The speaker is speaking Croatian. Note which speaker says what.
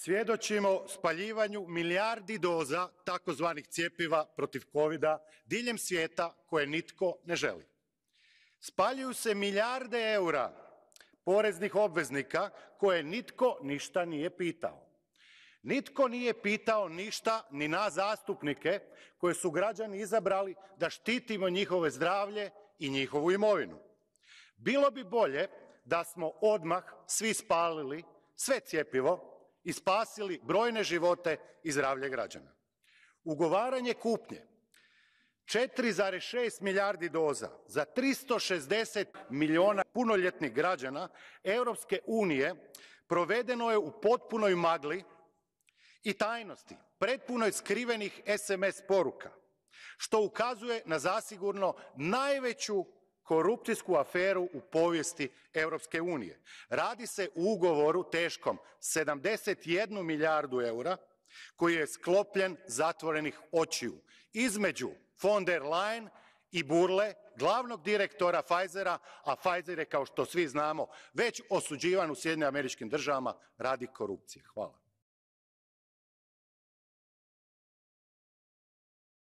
Speaker 1: Svjedočimo spaljivanju milijardi doza takozvanih cjepiva protiv covida diljem svijeta koje nitko ne želi. Spaljuju se milijarde eura poreznih obveznika koje nitko ništa nije pitao. Nitko nije pitao ništa ni nas zastupnike koje su građani izabrali da štitimo njihovo zdravlje i njihovu imovinu. Bilo bi bolje da smo odmah svi spalili sve cjepivo i spasili brojne živote i zdravlje građana. Ugovaranje kupnje 4,6 milijardi doza za 360 milijuna punoljetnih građana Europske unije provedeno je u potpunoj magli i tajnosti, pretpunoj skrivenih SMS poruka, što ukazuje na zasigurno najveću korupcijsku aferu u povijesti Europske unije. Radi se o ugovoru teškom 71 milijardu eura koji je sklopljen zatvorenih očiju između von der Leyen i Burle, glavnog direktora Pfizera, a Pfizer je, kao što svi znamo, već osuđivan u SAD-u radi korupcije. Hvala.